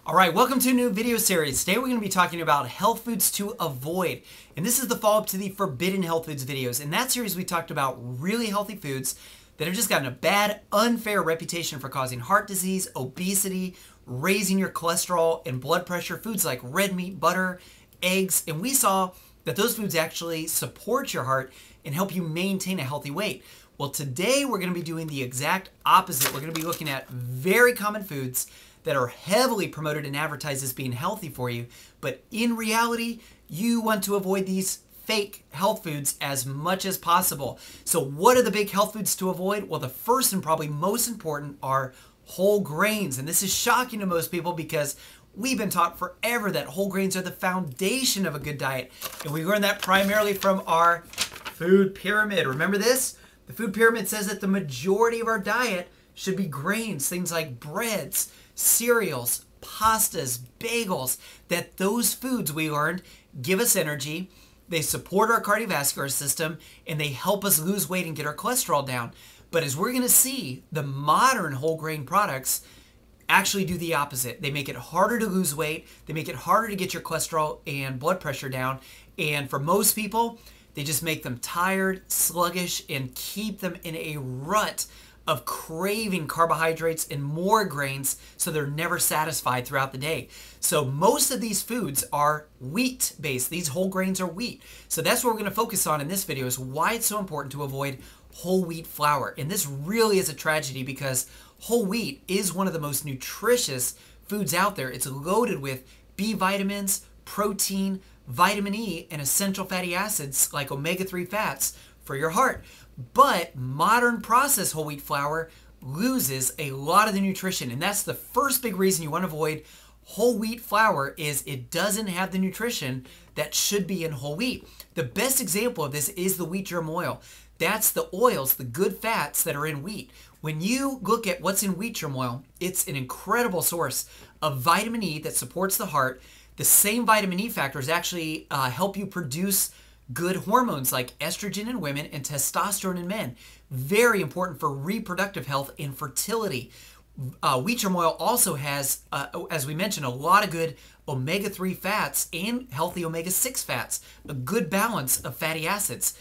All right, welcome to a new video series. Today we're going to be talking about health foods to avoid. And this is the follow-up to the Forbidden Health Foods videos. In that series, we talked about really healthy foods that have just gotten a bad, unfair reputation for causing heart disease, obesity, raising your cholesterol and blood pressure, foods like red meat, butter, eggs. And we saw that those foods actually support your heart and help you maintain a healthy weight. Well, today we're going to be doing the exact opposite. We're going to be looking at very common foods that are heavily promoted and advertised as being healthy for you, but in reality, you want to avoid these fake health foods as much as possible. So what are the big health foods to avoid? Well, the first and probably most important are whole grains. And this is shocking to most people because we've been taught forever that whole grains are the foundation of a good diet. And we learned that primarily from our food pyramid. Remember this? The food pyramid says that the majority of our diet should be grains, things like breads, cereals, pastas, bagels, that those foods we learned give us energy, they support our cardiovascular system, and they help us lose weight and get our cholesterol down. But as we're going to see, the modern whole grain products actually do the opposite. They make it harder to lose weight, they make it harder to get your cholesterol and blood pressure down, and for most people, they just make them tired, sluggish, and keep them in a rut of craving carbohydrates and more grains, so they're never satisfied throughout the day. So most of these foods are wheat based. These whole grains are wheat. So that's what we're going to focus on in this video, is why it's so important to avoid whole wheat flour. And this really is a tragedy because whole wheat is one of the most nutritious foods out there. It's loaded with B vitamins, protein, vitamin E, and essential fatty acids like omega-3 fats for your heart. But modern processed whole wheat flour loses a lot of the nutrition, and that's the first big reason you want to avoid whole wheat flour, is it doesn't have the nutrition that should be in whole wheat. The best example of this is the wheat germ oil. That's the oils, the good fats that are in wheat. When you look at what's in wheat germ oil, it's an incredible source of vitamin E that supports the heart. The same vitamin E factors actually help you produce good hormones like estrogen in women and testosterone in men. Very important for reproductive health and fertility. Wheat germ oil also has, as we mentioned, a lot of good omega-3 fats and healthy omega-6 fats, a good balance of fatty acids.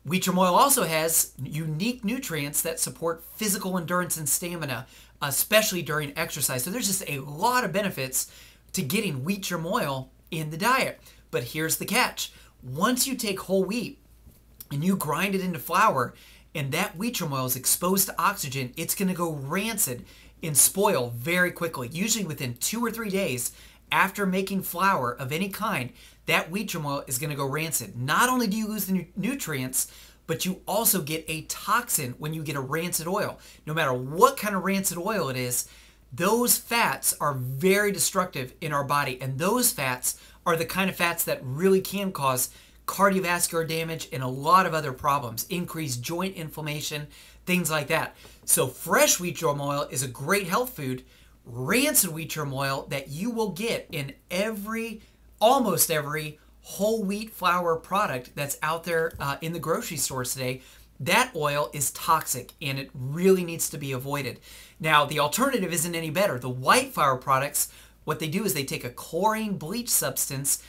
Wheat germ oil also has unique nutrients that support physical endurance and stamina, especially during exercise. So there's just a lot of benefits to getting wheat germ oil in the diet. But here's the catch. Once you take whole wheat and you grind it into flour, and that wheat germ oil is exposed to oxygen, it's going to go rancid and spoil very quickly. Usually within 2 or 3 days after making flour of any kind, that wheat germ oil is going to go rancid. Not only do you lose the nutrients, but you also get a toxin when you get a rancid oil. No matter what kind of rancid oil it is, those fats are very destructive in our body, and those fats are the kind of fats that really can cause cardiovascular damage and a lot of other problems, increased joint inflammation, things like that. So fresh wheat germ oil is a great health food. Rancid wheat germ oil that you will get in almost every whole wheat flour product that's out there in the grocery stores today, that oil is toxic and it really needs to be avoided. Now, the alternative isn't any better. The white flour products, what they do is they take a chlorine bleach substance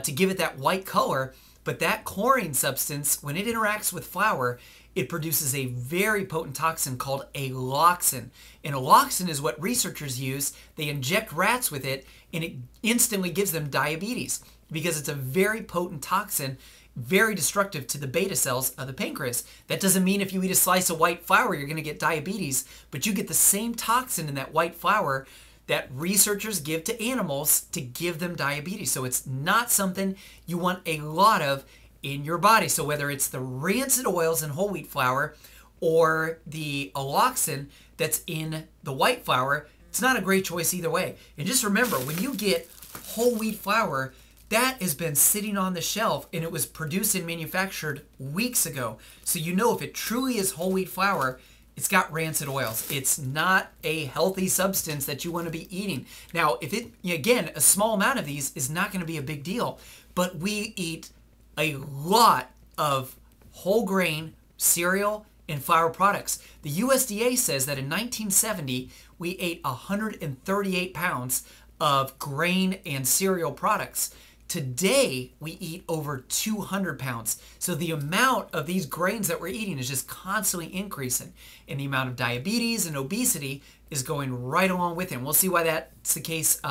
to give it that white color, but that chlorine substance, when it interacts with flour, it produces a very potent toxin called alloxin. And alloxin is what researchers use. They inject rats with it, and it instantly gives them diabetes because it's a very potent toxin, very destructive to the beta cells of the pancreas. That doesn't mean if you eat a slice of white flour, you're going to get diabetes, but you get the same toxin in that white flour that researchers give to animals to give them diabetes. So it's not something you want a lot of in your body. So whether it's the rancid oils in whole wheat flour or the alloxin that's in the white flour, it's not a great choice either way. And just remember, when you get whole wheat flour, that has been sitting on the shelf and it was produced and manufactured weeks ago. So you know if it truly is whole wheat flour, it's got rancid oils. It's not a healthy substance that you want to be eating. Now, if it, again, a small amount of these is not going to be a big deal, but we eat a lot of whole grain cereal and flour products. The USDA says that in 1970, we ate 138 pounds of grain and cereal products. Today, we eat over 200 pounds. So the amount of these grains that we're eating is just constantly increasing. And the amount of diabetes and obesity is going right along with it. And we'll see why that's the case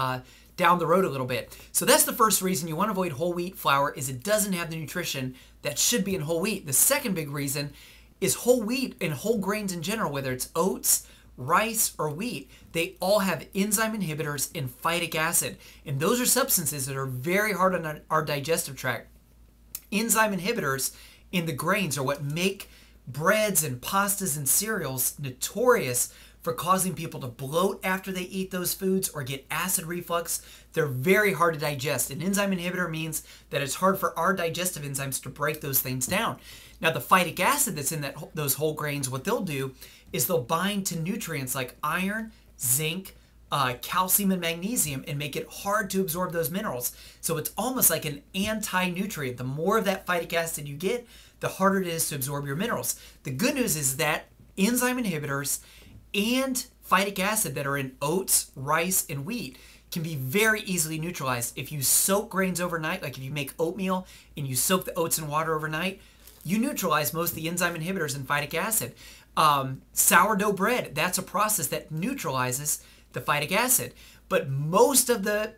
down the road a little bit. So that's the first reason you want to avoid whole wheat flour, is it doesn't have the nutrition that should be in whole wheat. The second big reason is whole wheat and whole grains in general, whether it's oats, rice, or wheat, they all have enzyme inhibitors and phytic acid. And those are substances that are very hard on our digestive tract. Enzyme inhibitors in the grains are what make breads and pastas and cereals notorious for causing people to bloat after they eat those foods or get acid reflux. They're very hard to digest. An enzyme inhibitor means that it's hard for our digestive enzymes to break those things down. Now, the phytic acid that's in those whole grains, what they'll do is they'll bind to nutrients like iron, zinc, calcium, and magnesium, and make it hard to absorb those minerals. So it's almost like an anti-nutrient. The more of that phytic acid you get, the harder it is to absorb your minerals. The good news is that enzyme inhibitors and phytic acid that are in oats, rice, and wheat can be very easily neutralized. If you soak grains overnight, like if you make oatmeal and you soak the oats in water overnight, you neutralize most of the enzyme inhibitors and phytic acid. Sourdough bread, that's a process that neutralizes the phytic acid. But most of the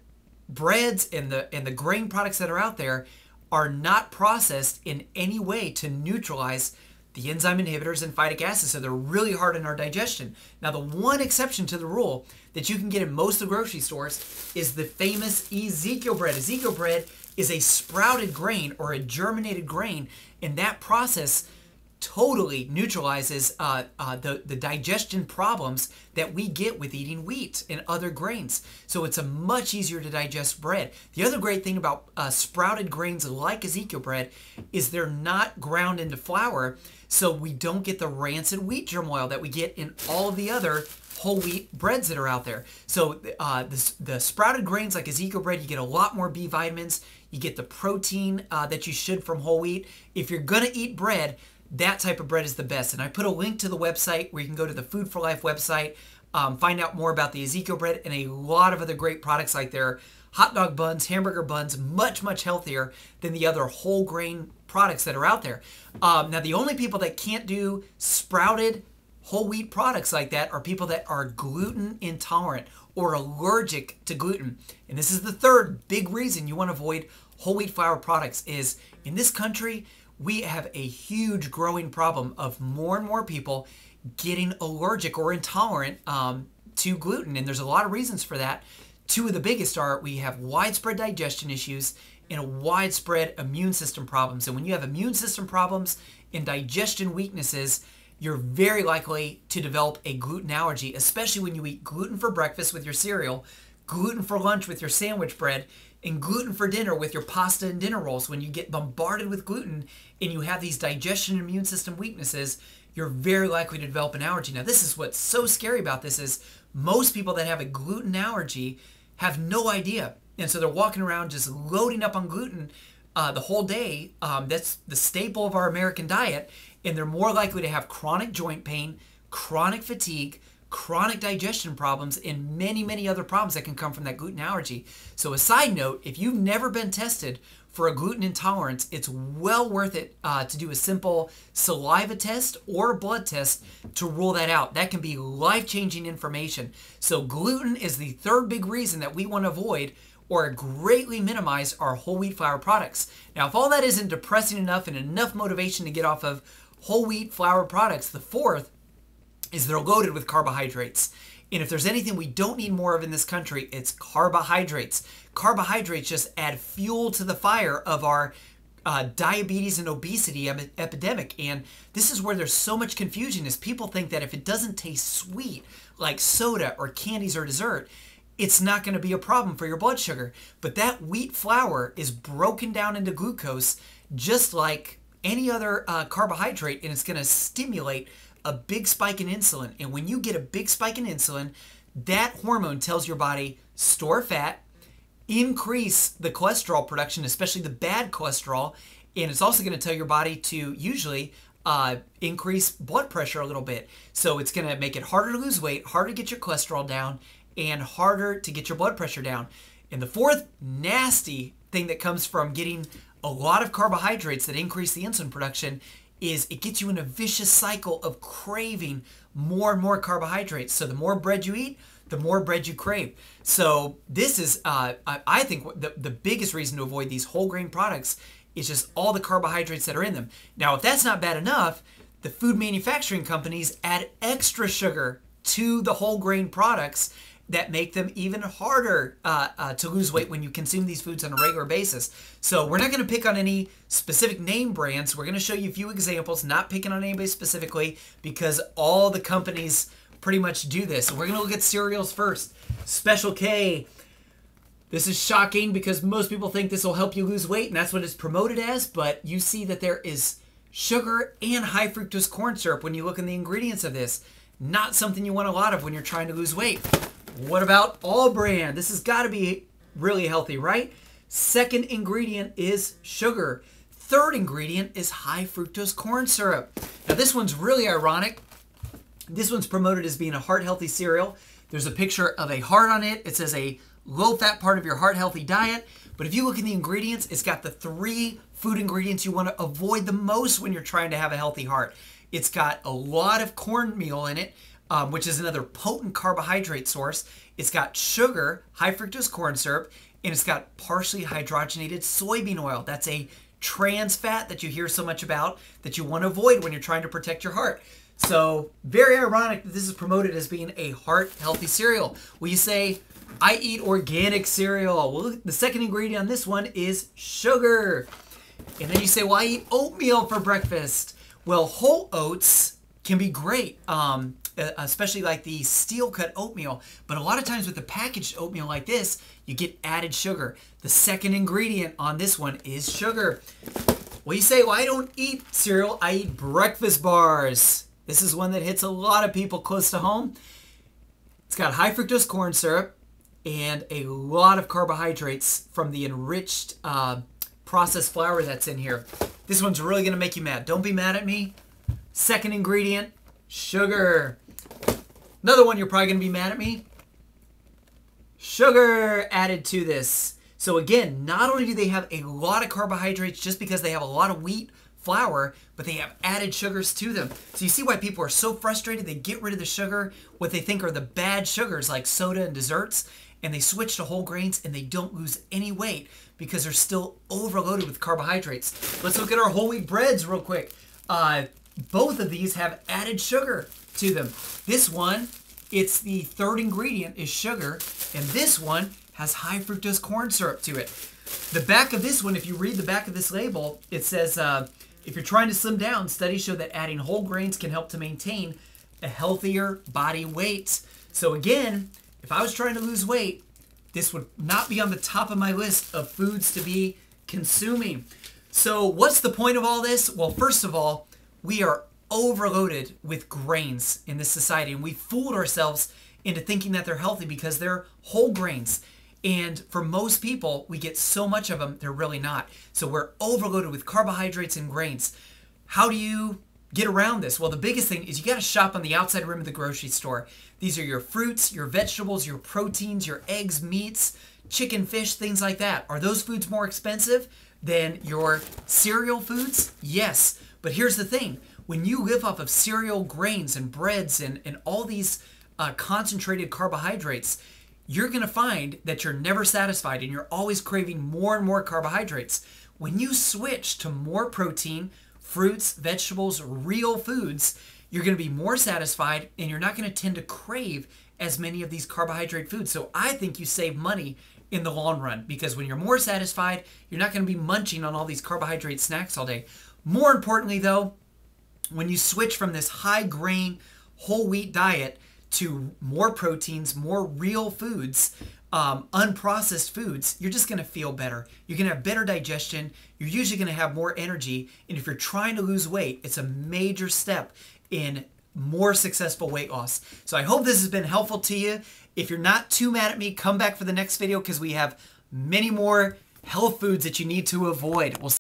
breads and the grain products that are out there are not processed in any way to neutralize the enzyme inhibitors and phytic acid, so they're really hard on our digestion. Now, the one exception to the rule that you can get in most of the grocery stores is the famous Ezekiel bread. Ezekiel bread is a sprouted grain or a germinated grain, and that process totally neutralizes the digestion problems that we get with eating wheat and other grains. So it's a much easier to digest bread. The other great thing about sprouted grains like Ezekiel bread is they're not ground into flour, so we don't get the rancid wheat germ oil that we get in all of the other whole wheat breads that are out there. So the sprouted grains like Ezekiel bread, you get a lot more B vitamins. You get the protein that you should from whole wheat. If you're going to eat bread, that type of bread is the best. And I put a link to the website where you can go to the Food for Life website, find out more about the Ezekiel bread and a lot of other great products like their hot dog buns, hamburger buns, much, much healthier than the other whole grain products that are out there. Now, the only people that can't do sprouted whole wheat products like that are people that are gluten intolerant or allergic to gluten. And this is the third big reason you want to avoid whole wheat flour products is in this country, we have a huge growing problem of more and more people getting allergic or intolerant to gluten. And there's a lot of reasons for that. Two of the biggest are we have widespread digestion issues and widespread immune system problems. And when you have immune system problems and digestion weaknesses, you're very likely to develop a gluten allergy, especially when you eat gluten for breakfast with your cereal, gluten for lunch with your sandwich bread, and gluten for dinner with your pasta and dinner rolls. When you get bombarded with gluten and you have these digestion and immune system weaknesses, you're very likely to develop an allergy. Now, this is what's so scary about this is most people that have a gluten allergy have no idea. And so they're walking around just loading up on gluten the whole day. That's the staple of our American diet. And they're more likely to have chronic joint pain, chronic fatigue, chronic digestion problems, and many, many other problems that can come from that gluten allergy. So a side note, if you've never been tested for a gluten intolerance, it's well worth it to do a simple saliva test or a blood test to rule that out. That can be life-changing information. So gluten is the third big reason that we want to avoid or greatly minimize our whole wheat flour products. Now, if all that isn't depressing enough and enough motivation to get off of whole wheat flour products, the fourth is they're loaded with carbohydrates. And if there's anything we don't need more of in this country, it's carbohydrates. Carbohydrates just add fuel to the fire of our diabetes and obesity epidemic. And this is where there's so much confusion is people think that if it doesn't taste sweet, like soda or candies or dessert, it's not going to be a problem for your blood sugar. But that wheat flour is broken down into glucose just like any other carbohydrate, and it's going to stimulate a big spike in insulin. And when you get a big spike in insulin, that hormone tells your body, store fat, increase the cholesterol production, especially the bad cholesterol. And it's also going to tell your body to usually increase blood pressure a little bit. So it's going to make it harder to lose weight, harder to get your cholesterol down, and harder to get your blood pressure down. And the fourth nasty thing that comes from getting a lot of carbohydrates that increase the insulin production is it gets you in a vicious cycle of craving more and more carbohydrates. So the more bread you eat, the more bread you crave. So this is, I think, the biggest reason to avoid these whole grain products is just all the carbohydrates that are in them. Now, if that's not bad enough, the food manufacturing companies add extra sugar to the whole grain products that make them even harder to lose weight when you consume these foods on a regular basis. So we're not going to pick on any specific name brands. We're going to show you a few examples, not picking on anybody specifically, because all the companies pretty much do this. So we're going to look at cereals first. Special K. This is shocking because most people think this will help you lose weight, and that's what it's promoted as, but you see that there is sugar and high fructose corn syrup when you look in the ingredients of this. Not something you want a lot of when you're trying to lose weight. What about All Brand? This has got to be really healthy, right? Second ingredient is sugar. Third ingredient is high fructose corn syrup. Now this one's really ironic. This one's promoted as being a heart-healthy cereal. There's a picture of a heart on it. It says a low-fat part of your heart-healthy diet. But if you look in the ingredients, it's got the 3 food ingredients you want to avoid the most when you're trying to have a healthy heart. It's got a lot of cornmeal in it, which is another potent carbohydrate source. It's got sugar, high fructose corn syrup, and it's got partially hydrogenated soybean oil. That's a trans fat that you hear so much about that you want to avoid when you're trying to protect your heart. So very ironic that this is promoted as being a heart-healthy cereal. Well, you say, I eat organic cereal. Well, the second ingredient on this one is sugar. And then you say, well, I eat oatmeal for breakfast. Well, whole oats can be great, especially like the steel-cut oatmeal. But a lot of times with the packaged oatmeal like this, you get added sugar. The second ingredient on this one is sugar. Well, you say, well, I don't eat cereal. I eat breakfast bars. This is one that hits a lot of people close to home. It's got high fructose corn syrup and a lot of carbohydrates from the enriched processed flour that's in here. This one's really going to make you mad. Don't be mad at me. Second ingredient, sugar. Another one you're probably going to be mad at me. Sugar added to this. So again, not only do they have a lot of carbohydrates just because they have a lot of wheat flour, but they have added sugars to them. So you see why people are so frustrated. They get rid of the sugar, what they think are the bad sugars like soda and desserts, and they switch to whole grains and they don't lose any weight because they're still overloaded with carbohydrates. Let's look at our whole wheat breads real quick. Both of these have added sugar to them. This one, it's the third ingredient is sugar, and this one has high fructose corn syrup to it. The back of this one, if you read the back of this label, it says, if you're trying to slim down, studies show that adding whole grains can help to maintain a healthier body weight. So again, if I was trying to lose weight, this would not be on the top of my list of foods to be consuming. So what's the point of all this? Well, first of all, we are overloaded with grains in this society, and we fooled ourselves into thinking that they're healthy because they're whole grains. And for most people, we get so much of them, they're really not. So we're overloaded with carbohydrates and grains. How do you get around this? Well, the biggest thing is you got to shop on the outside rim of the grocery store. These are your fruits, your vegetables, your proteins, your eggs, meats, chicken, fish, things like that. Are those foods more expensive than your cereal foods? Yes. But here's the thing. When you live off of cereal grains and breads and all these concentrated carbohydrates, you're going to find that you're never satisfied and you're always craving more and more carbohydrates. When you switch to more protein, fruits, vegetables, real foods, you're going to be more satisfied and you're not going to tend to crave as many of these carbohydrate foods. So I think you save money in the long run because when you're more satisfied, you're not going to be munching on all these carbohydrate snacks all day. More importantly though, when you switch from this high grain, whole wheat diet to more proteins, more real foods, unprocessed foods, you're just going to feel better. You're going to have better digestion. You're usually going to have more energy. And if you're trying to lose weight, it's a major step in more successful weight loss. So I hope this has been helpful to you. If you're not too mad at me, come back for the next video because we have many more health foods that you need to avoid. We'll